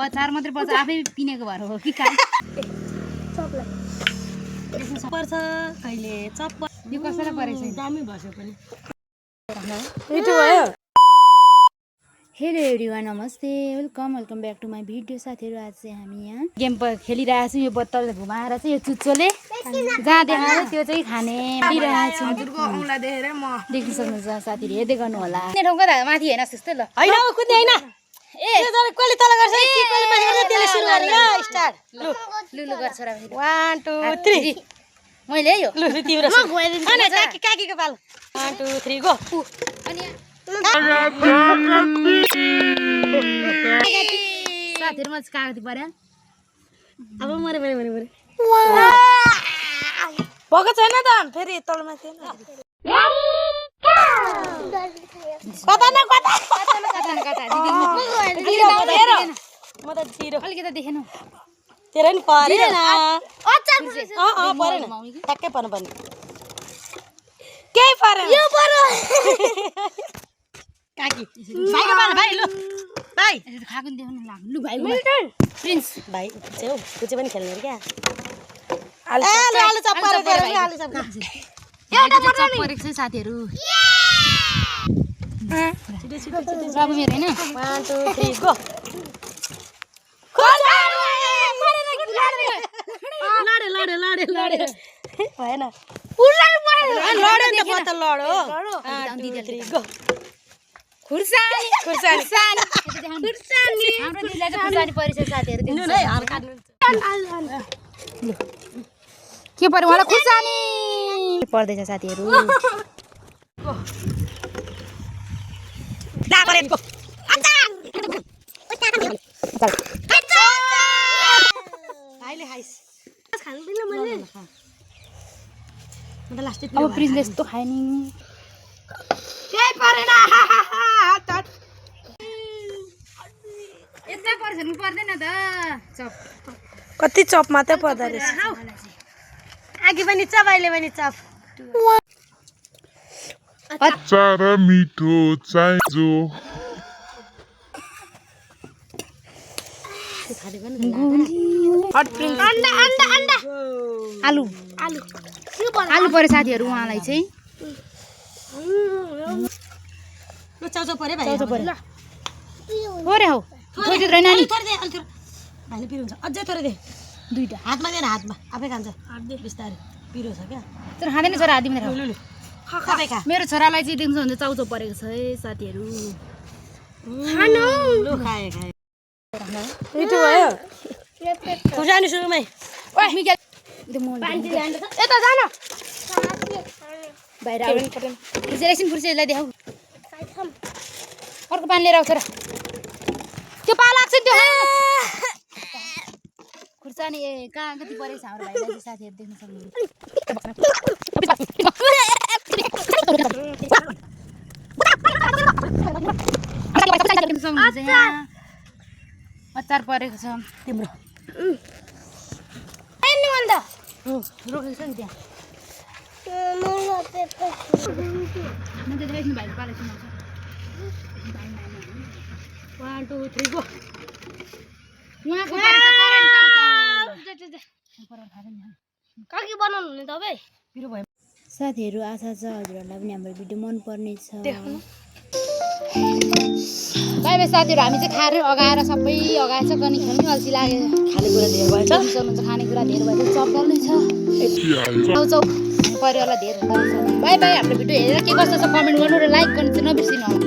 अचार मात्रै पर्छ आफै पिनेको भएर हो कि काई चपलाई पर्छ कहिले चप यो कसैलाई परेछ दामी भस्यो पनि मिठो भयो हेलो एभ्रिवान नमस्ते welcome back to my video साथीहरू आज चाहिँ हामी यहाँ गेम खेलिरहेको छौँ यो बोतल घुमाएर चाहिँ यो चुच्चोले जहाँ देखाएर त्यो चाहिँ खाने दिइरहेको छु हजुरको औँला देखेर म देख्न सक्नुहुन्छ साथीहरू हेर्दै गर्नु होला ठाउँको माथि हेर्न त्यस्तै ल हैन कुद्ने हैन ए कसले तल गर्छ कि कसले माथि गर्छ त्यसले सुरु गरे ल स्टार्ट लुलु गर्छ र 1 2 3 मैले है यो लु तिम्रो म घुमाइदिन्छु अनि काकीको पालो 1 2 3 गो अनि साथीहरू म कागती पर्यो अब मरे भएको छैन त फेरि तलमा थिएन कता न कता म त जिरो अलिकति देखेन तेरो नि परेन परेन मम्मी ठ्याक्कै पर्नु पर्ने केही परेन यो पर्यो काकी भाइको पालो भाइ लु भाइ खाएको नि देख्नु लाग्नु लु भाइ प्रिन्स भाइ कुचे हौ कुचे पनि खेल्ने क्या आलु चप परेको एउटा चप परेको छ साथीहरू अब मेरो हैन 1 2 3 गो लडे भएन लड्यो नि त बोतल लड्यो 1 2 3 गो खुर्सानी हाम्रो दिदीलाई चाहिँ खुर्सानी परिछ साथीहरू दिनु है हाल काट्नु के पर्यो मलाई खुर्सानी पर्दैछ साथीहरू डाकरेको भाइले खाइस खान्दिन मैले म त लास्ट अब प्रिन्सले यस्तो खाए नि केही परेन यता पर्छ नि पर्दैन त चप कति चप मात्रै पर्दा रहेछ आगे पनि चप अहिले पनि चप अचार मिठो चाहियो अन्डा आलु पर्यो साथीहरू उहाँलाई चाहिँ ल चाउचाउ पर्यो भाइ चाउचाउ पर्यो थोरै हौ थोरै थोरै नानी भाइले पिरो हुन्छ अझै थोरै दे दुईटा हातमा दे न हातमा आफै खान्छ बिस्तारै पिरो छ क्या तर खाँदैन छोरा हात दिँदैन लु खाबै खा मेरो छोरालाई चाहिँ देख्नु हुन्छ चाउचाउ परेको छ है साथीहरू लु खाए मिठो भयो खुर्सानी सुरुमै यता जान बाहिर एकछिन फुर्सीलाई देखाऊ अर्को पानी लिएर आउँछ र त्यो पा लाग्छ नि त्यो खुर्सानी कहाँ कति परेको छ हाम्रो भाइलाई साथीहरू देख्न सक्नुहुन्छ अचार परेको छ तिम्रो रोकेको छ नि त्यहाँ म त देख्नु भाइको पालेको छु 1 2 3 गो उहाँको काकी बनाउनु हुने तपाईँ पिरो भयो साथीहरू आशा छ हजुरहरूलाई पनि हाम्रो भिडियो मनपर्ने छ बाई बाई साथीहरू हामी चाहिँ खाएर अगाएर सबै अगाएछ अनि खेल्नु अल्छी लाग्यो खानेकुरा धेरै भएछ खानेकुरा धेरै भएछ चप डल्लै छ चाउचाउ पऱ्यो होला धेरै बाई बाई हाम्रो भिडियो हेरेर के कस्तो छ कमेन्ट गर्नु र लाइक गर्नु चाहिँ नबिर्सिनु होला